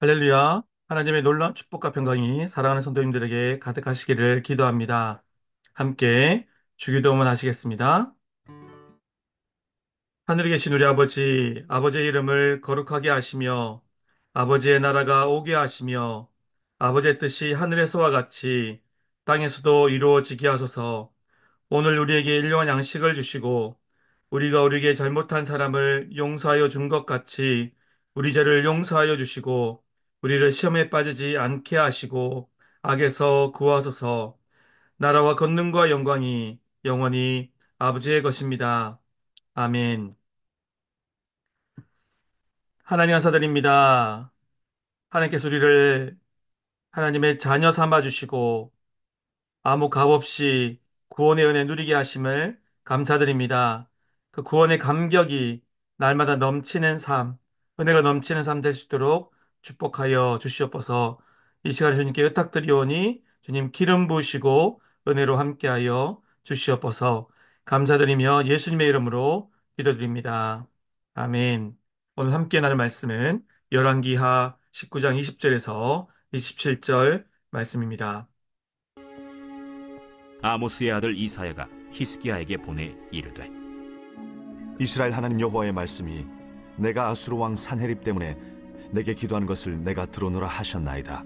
할렐루야. 하나님의 놀라운 축복과 평강이 사랑하는 성도님들에게 가득하시기를 기도합니다. 함께 주기도문 하시겠습니다. 하늘에 계신 우리 아버지, 아버지의 이름을 거룩하게 하시며 아버지의 나라가 오게 하시며 아버지의 뜻이 하늘에서와 같이 땅에서도 이루어지게 하소서. 오늘 우리에게 일용할 양식을 주시고 우리가 우리에게 잘못한 사람을 용서하여 준 것 같이 우리 죄를 용서하여 주시고 우리를 시험에 빠지지 않게 하시고 악에서 구하소서. 나라와 권능과 영광이 영원히 아버지의 것입니다. 아멘. 하나님 감사드립니다. 하나님께서 우리를 하나님의 자녀 삼아 주시고 아무 값 없이 구원의 은혜 누리게 하심을 감사드립니다. 그 구원의 감격이 날마다 넘치는 삶, 은혜가 넘치는 삶 될 수 있도록 축복하여 주시옵소서. 이 시간에 주님께 의탁드리오니 주님 기름 부으시고 은혜로 함께하여 주시옵소서. 감사드리며 예수님의 이름으로 기도드립니다. 아멘. 오늘 함께 나눌 말씀은 열왕기하 19장 20절에서 27절 말씀입니다. 아모스의 아들 이사야가 히스기야에게 보내 이르되, 이스라엘 하나님 여호와의 말씀이 내가 아수르 왕 산헤립 때문에 내게 기도한 것을 내가 들어노라 하셨나이다.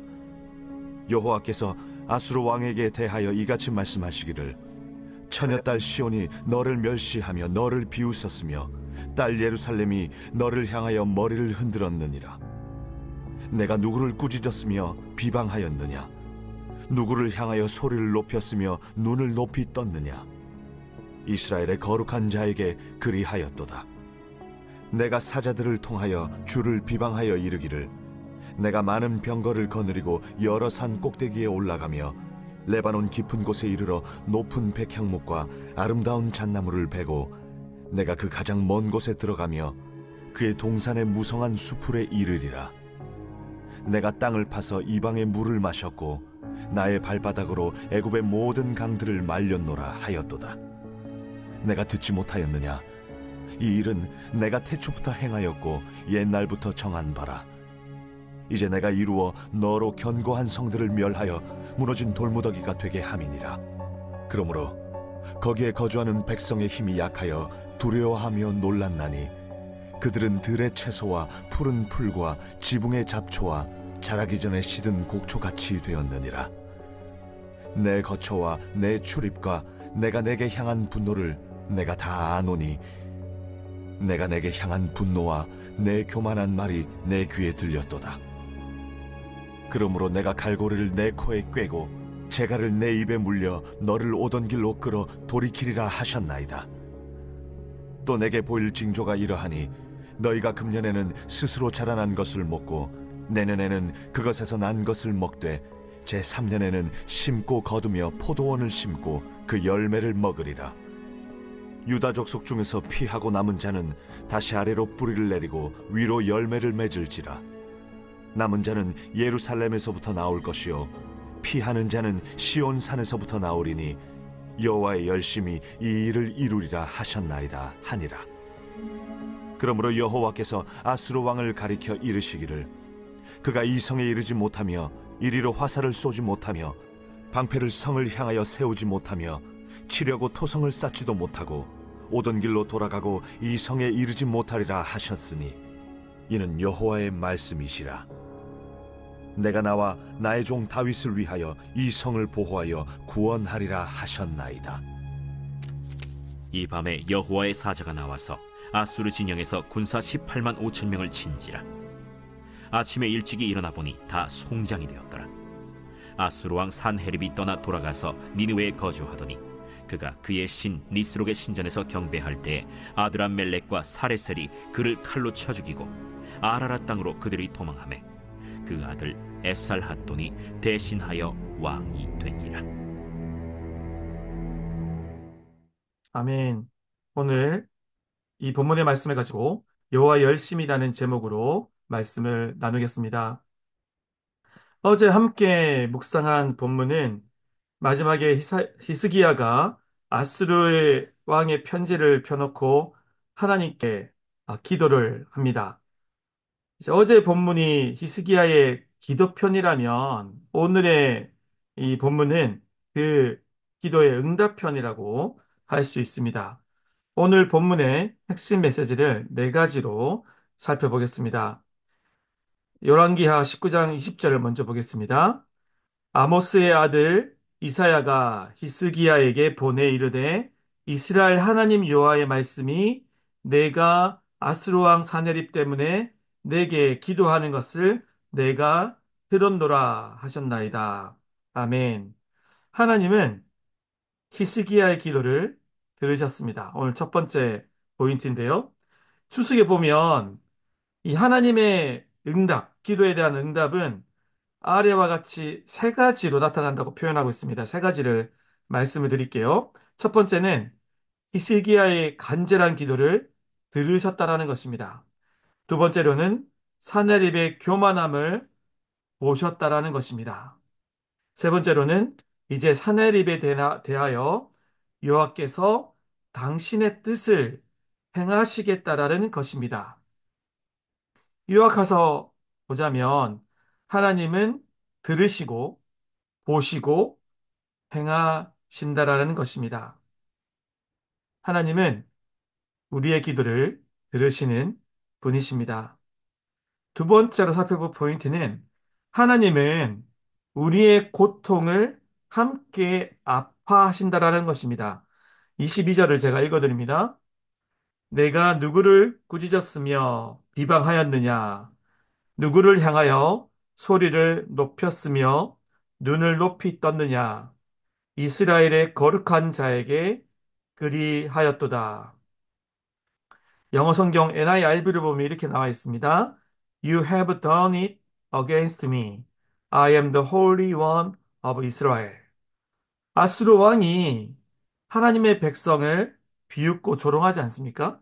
여호와께서 아수르 왕에게 대하여 이같이 말씀하시기를, 처녀딸 시온이 너를 멸시하며 너를 비웃었으며 딸 예루살렘이 너를 향하여 머리를 흔들었느니라. 내가 누구를 꾸짖었으며 비방하였느냐? 누구를 향하여 소리를 높였으며 눈을 높이 떴느냐? 이스라엘의 거룩한 자에게 그리하였도다. 내가 사자들을 통하여 주를 비방하여 이르기를, 내가 많은 병거를 거느리고 여러 산 꼭대기에 올라가며 레바논 깊은 곳에 이르러 높은 백향목과 아름다운 잣나무를 베고 내가 그 가장 먼 곳에 들어가며 그의 동산의 무성한 수풀에 이르리라. 내가 땅을 파서 이방의 물을 마셨고 나의 발바닥으로 애굽의 모든 강들을 말렸노라 하였도다. 내가 듣지 못하였느냐? 이 일은 내가 태초부터 행하였고 옛날부터 정한 바라. 이제 내가 이루어 너로 견고한 성들을 멸하여 무너진 돌무더기가 되게 함이니라. 그러므로 거기에 거주하는 백성의 힘이 약하여 두려워하며 놀랐나니 그들은 들의 채소와 푸른 풀과 지붕의 잡초와 자라기 전에 시든 곡초같이 되었느니라. 내 거처와 내 출입과 내가 내게 향한 분노를 내가 다 아노니 내가 내게 향한 분노와 내 교만한 말이 내 귀에 들렸도다. 그러므로 내가 갈고리를 내 코에 꿰고 재갈을 내 입에 물려 너를 오던 길로 끌어 돌이키리라 하셨나이다. 또 내게 보일 징조가 이러하니 너희가 금년에는 스스로 자라난 것을 먹고 내년에는 그것에서 난 것을 먹되 제3년에는 심고 거두며 포도원을 심고 그 열매를 먹으리라. 유다 족속 중에서 피하고 남은 자는 다시 아래로 뿌리를 내리고 위로 열매를 맺을지라. 남은 자는 예루살렘에서부터 나올 것이요 피하는 자는 시온 산에서부터 나오리니 여호와의 열심이 이 일을 이루리라 하셨나이다 하니라. 그러므로 여호와께서 아수르 왕을 가리켜 이르시기를, 그가 이 성에 이르지 못하며 이리로 화살을 쏘지 못하며 방패를 성을 향하여 세우지 못하며 치려고 토성을 쌓지도 못하고 오던 길로 돌아가고 이 성에 이르지 못하리라 하셨으니 이는 여호와의 말씀이시라. 내가 나와 나의 종 다윗을 위하여 이 성을 보호하여 구원하리라 하셨나이다. 이 밤에 여호와의 사자가 나와서 아수르 진영에서 군사 18만 5천 명을 친지라. 아침에 일찍이 일어나 보니 다 송장이 되었더라. 아수르 왕 산헤립이 떠나 돌아가서 니느웨에 거주하더니 그가 그의 신 니스록의 신전에서 경배할 때에 아드람멜렉과 사레셀이 그를 칼로 쳐 죽이고 아라라 땅으로 그들이 도망하매 그 아들 에살핫돈이 대신하여 왕이 되니라. 아멘. 오늘 이 본문의 말씀을 가지고 여호와 열심이라는 제목으로 말씀을 나누겠습니다. 어제 함께 묵상한 본문은 마지막에 히스기야가 아수르의 왕의 편지를 펴놓고 하나님께 기도를 합니다. 이제 어제 본문이 히스기야의 기도편이라면 오늘의 이 본문은 그 기도의 응답편이라고 할 수 있습니다. 오늘 본문의 핵심 메시지를 네 가지로 살펴보겠습니다. 열왕기하 19장 20절을 먼저 보겠습니다. 아모스의 아들 이사야가 히스기야에게 보내 이르되 이스라엘 하나님 여호와의 말씀이 내가 아스루 왕 사네립 때문에 내게 기도하는 것을 내가 들었노라 하셨나이다. 아멘. 하나님은 히스기야의 기도를 들으셨습니다. 오늘 첫 번째 포인트인데요. 추석에 보면 이 하나님의 응답, 기도에 대한 응답은 아래와 같이 세 가지로 나타난다고 표현하고 있습니다. 세 가지를 말씀을 드릴게요. 첫 번째는 히스기야의 간절한 기도를 들으셨다라는 것입니다. 두 번째로는 사내립의 교만함을 보셨다라는 것입니다. 세 번째로는 이제 사내립에 대하여 여호와께서 당신의 뜻을 행하시겠다라는 것입니다. 요약해서 보자면 하나님은 들으시고 보시고 행하신다라는 것입니다. 하나님은 우리의 기도를 들으시는 분이십니다. 두 번째로 살펴볼 포인트는 하나님은 우리의 고통을 함께 아파하신다라는 것입니다. 22절을 제가 읽어드립니다. 내가 누구를 꾸짖었으며 비방하였느냐? 누구를 향하여 소리를 높였으며 눈을 높이 떴느냐? 이스라엘의 거룩한 자에게 그리하였도다. 영어 성경 NIRV를 보면 이렇게 나와 있습니다. You have done it against me. I am the Holy One of Israel. 아수르 왕이 하나님의 백성을 비웃고 조롱하지 않습니까?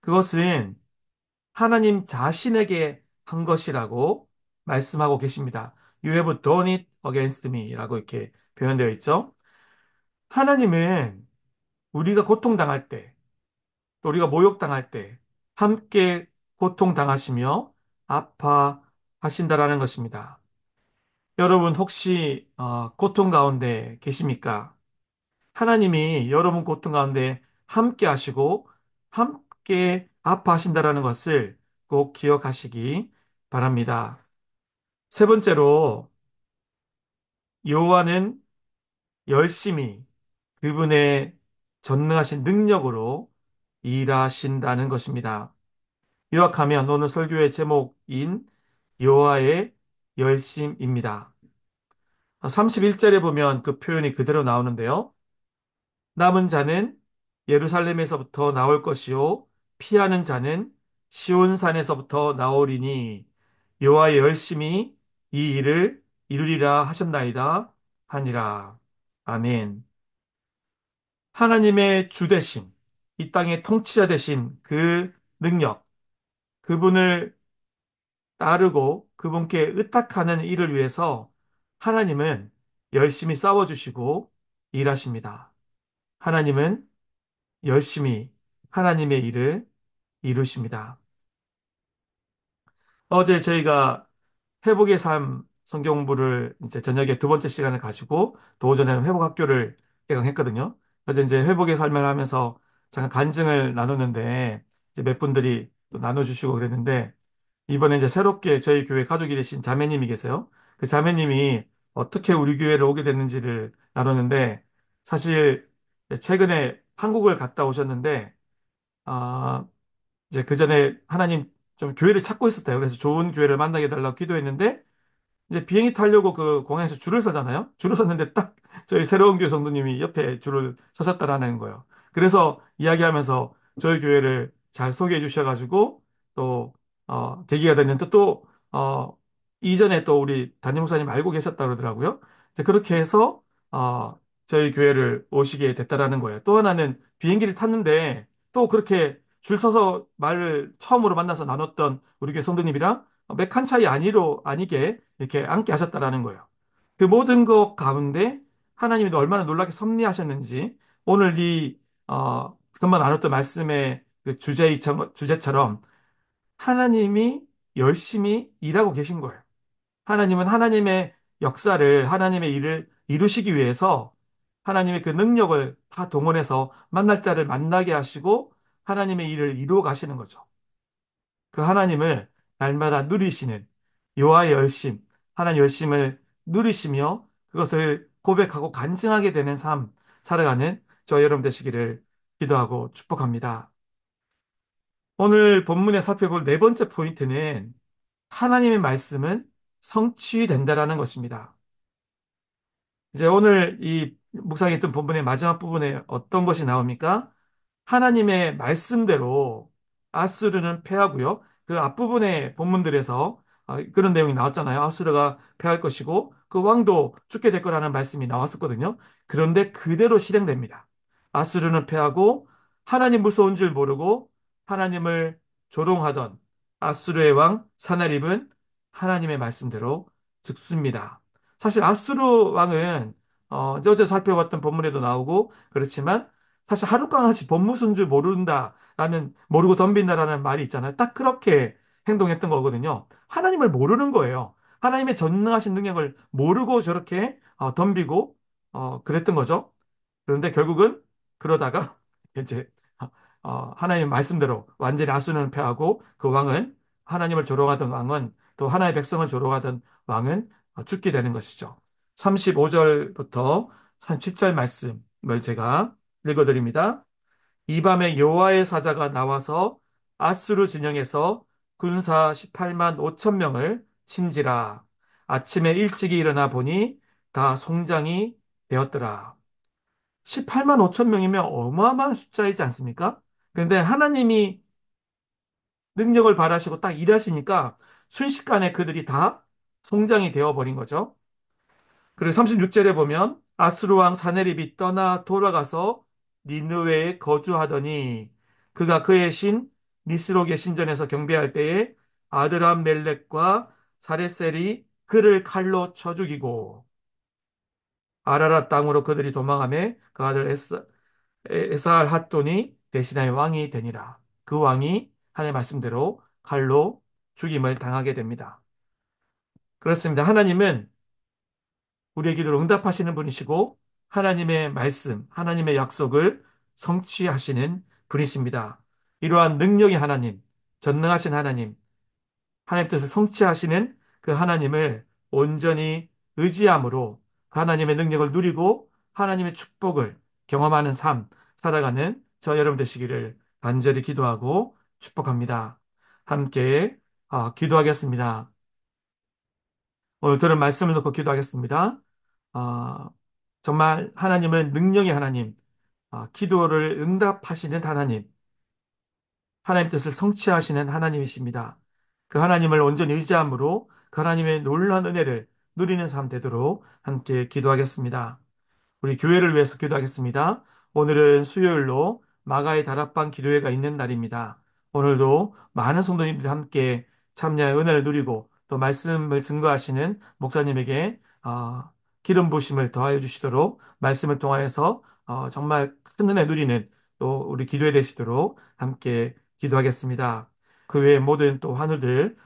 그것은 하나님 자신에게 한 것이라고 말씀하고 계십니다. You have done it against me 라고 이렇게 표현되어 있죠. 하나님은 우리가 고통당할 때, 또 우리가 모욕당할 때 함께 고통당하시며 아파하신다라는 것입니다. 여러분 혹시 고통 가운데 계십니까? 하나님이 여러분 고통 가운데 함께 하시고 함께 아파하신다라는 것을 꼭 기억하시기 바랍니다. 세 번째로 여호와는 열심히 그분의 전능하신 능력으로 일하신다는 것입니다. 요약하면 오늘 설교의 제목인 여호와의 열심입니다. 31절에 보면 그 표현이 그대로 나오는데요. 남은 자는 예루살렘에서부터 나올 것이요 피하는 자는 시온산에서부터 나오리니 여호와의 열심히 이 일을 이루리라 하셨나이다 하니라. 아멘. 하나님의 주 되심, 이 땅의 통치자 되신 그 능력, 그분을 따르고 그분께 의탁하는 일을 위해서 하나님은 열심히 싸워주시고 일하십니다. 하나님은 열심히 하나님의 일을 이루십니다. 어제 저희가 회복의 삶 성경 공부를 이제 저녁에 두 번째 시간을 가지고 또 오전에는 회복 학교를 개강했거든요. 그래서 이제 회복의 삶을 하면서 잠깐 간증을 나눴는데 이제 몇 분들이 또 나눠주시고 그랬는데 이번에 이제 새롭게 저희 교회 가족이 되신 자매님이 계세요. 그 자매님이 어떻게 우리 교회를 오게 됐는지를 나눴는데 사실 최근에 한국을 갔다 오셨는데 아, 이제 그 전에 하나님 좀 교회를 찾고 있었대요. 그래서 좋은 교회를 만나게 해달라고 기도했는데 이제 비행기 타려고 그 공항에서 줄을 서잖아요. 줄을 섰는데 딱 저희 새로운 교회 성도님이 옆에 줄을 서셨다라는 거예요. 그래서 이야기하면서 저희 교회를 잘 소개해 주셔가지고 또 계기가 됐는데 또 이전에 또 우리 담임 목사님 알고 계셨다 그러더라고요. 이제 그렇게 해서 저희 교회를 오시게 됐다라는 거예요. 또 하나는 비행기를 탔는데 또 그렇게 줄 서서 말을 처음으로 만나서 나눴던 우리 교회 성도님이랑 몇 칸 차이 아니게 이렇게 앉게 하셨다라는 거예요. 그 모든 것 가운데 하나님이 얼마나 놀랍게 섭리하셨는지 오늘 금방 나눴던 말씀의 그 주제처럼 하나님이 열심히 일하고 계신 거예요. 하나님은 하나님의 역사를, 하나님의 일을 이루시기 위해서 하나님의 그 능력을 다 동원해서 만날 자를 만나게 하시고 하나님의 일을 이루어 가시는 거죠. 그 하나님을 날마다 누리시는 여호와의 열심, 하나님 열심을 누리시며 그것을 고백하고 간증하게 되는 삶 살아가는 저 여러분 되시기를 기도하고 축복합니다. 오늘 본문에 살펴볼 네 번째 포인트는 하나님의 말씀은 성취된다라는 것입니다. 이제 오늘 이 묵상했던 본문의 마지막 부분에 어떤 것이 나옵니까? 하나님의 말씀대로 아수르는 패하고요. 그 앞부분의 본문들에서 그런 내용이 나왔잖아요. 아수르가 패할 것이고 그 왕도 죽게 될 거라는 말씀이 나왔었거든요. 그런데 그대로 실행됩니다. 아수르는 패하고 하나님 무서운 줄 모르고 하나님을 조롱하던 아수르의 왕 사나립은 하나님의 말씀대로 죽습니다. 사실 아수르 왕은 이제 어제 살펴봤던 본문에도 나오고 그렇지만 사실 하룻강같이 법무스인 줄 모른다라는 모르고 덤빈다라는 말이 있잖아요. 딱 그렇게 행동했던 거거든요. 하나님을 모르는 거예요. 하나님의 전능하신 능력을 모르고 저렇게 덤비고 그랬던 거죠. 그런데 결국은 그러다가 이제 하나님 말씀대로 완전히 아수는 패하고 그 왕은 하나님을 조롱하던 왕은 또 하나의 백성을 조롱하던 왕은 죽게 되는 것이죠. 35절부터 37절 말씀을 제가 읽어드립니다. 이 밤에 여호와의 사자가 나와서 아수르 진영에서 군사 18만 5천 명을 친지라. 아침에 일찍이 일어나 보니 다 송장이 되었더라. 18만 5천 명이면 어마어마한 숫자이지 않습니까? 그런데 하나님이 능력을 발하시고 딱 일하시니까 순식간에 그들이 다 송장이 되어버린 거죠. 그리고 36절에 보면 아수르 왕 사네립이 떠나 돌아가서 니느웨에 거주하더니 그가 그의 신 니스록의 신전에서 경배할 때에 아드람 멜렉과 사레셀이 그를 칼로 쳐 죽이고 아라랏 땅으로 그들이 도망하며 그 아들 에스알 핫돈이 대신하여 왕이 되니라. 그 왕이 하나님의 말씀대로 칼로 죽임을 당하게 됩니다. 그렇습니다. 하나님은 우리의 기도를 응답하시는 분이시고 하나님의 말씀, 하나님의 약속을 성취하시는 분이십니다. 이러한 능력의 하나님, 전능하신 하나님, 하나님 뜻을 성취하시는 그 하나님을 온전히 의지함으로 그 하나님의 능력을 누리고 하나님의 축복을 경험하는 삶 살아가는 저 여러분 되시기를 간절히 기도하고 축복합니다. 함께 기도하겠습니다. 오늘 들은 말씀을 놓고 기도하겠습니다. 아, 정말 하나님은 능력의 하나님, 기도를 응답하시는 하나님, 하나님 뜻을 성취하시는 하나님이십니다. 그 하나님을 온전히 의지함으로 그 하나님의 놀라운 은혜를 누리는 삶 되도록 함께 기도하겠습니다. 우리 교회를 위해서 기도하겠습니다. 오늘은 수요일로 마가의 다락방 기도회가 있는 날입니다. 오늘도 많은 성도님들이 함께 참여의 은혜를 누리고 또 말씀을 증거하시는 목사님에게 기름 부심을 더하여 주시도록 말씀을 통하여서 정말 큰 은혜 누리는 또 우리 기도회 되시도록 함께 기도하겠습니다. 그 외에 모든 또 환우들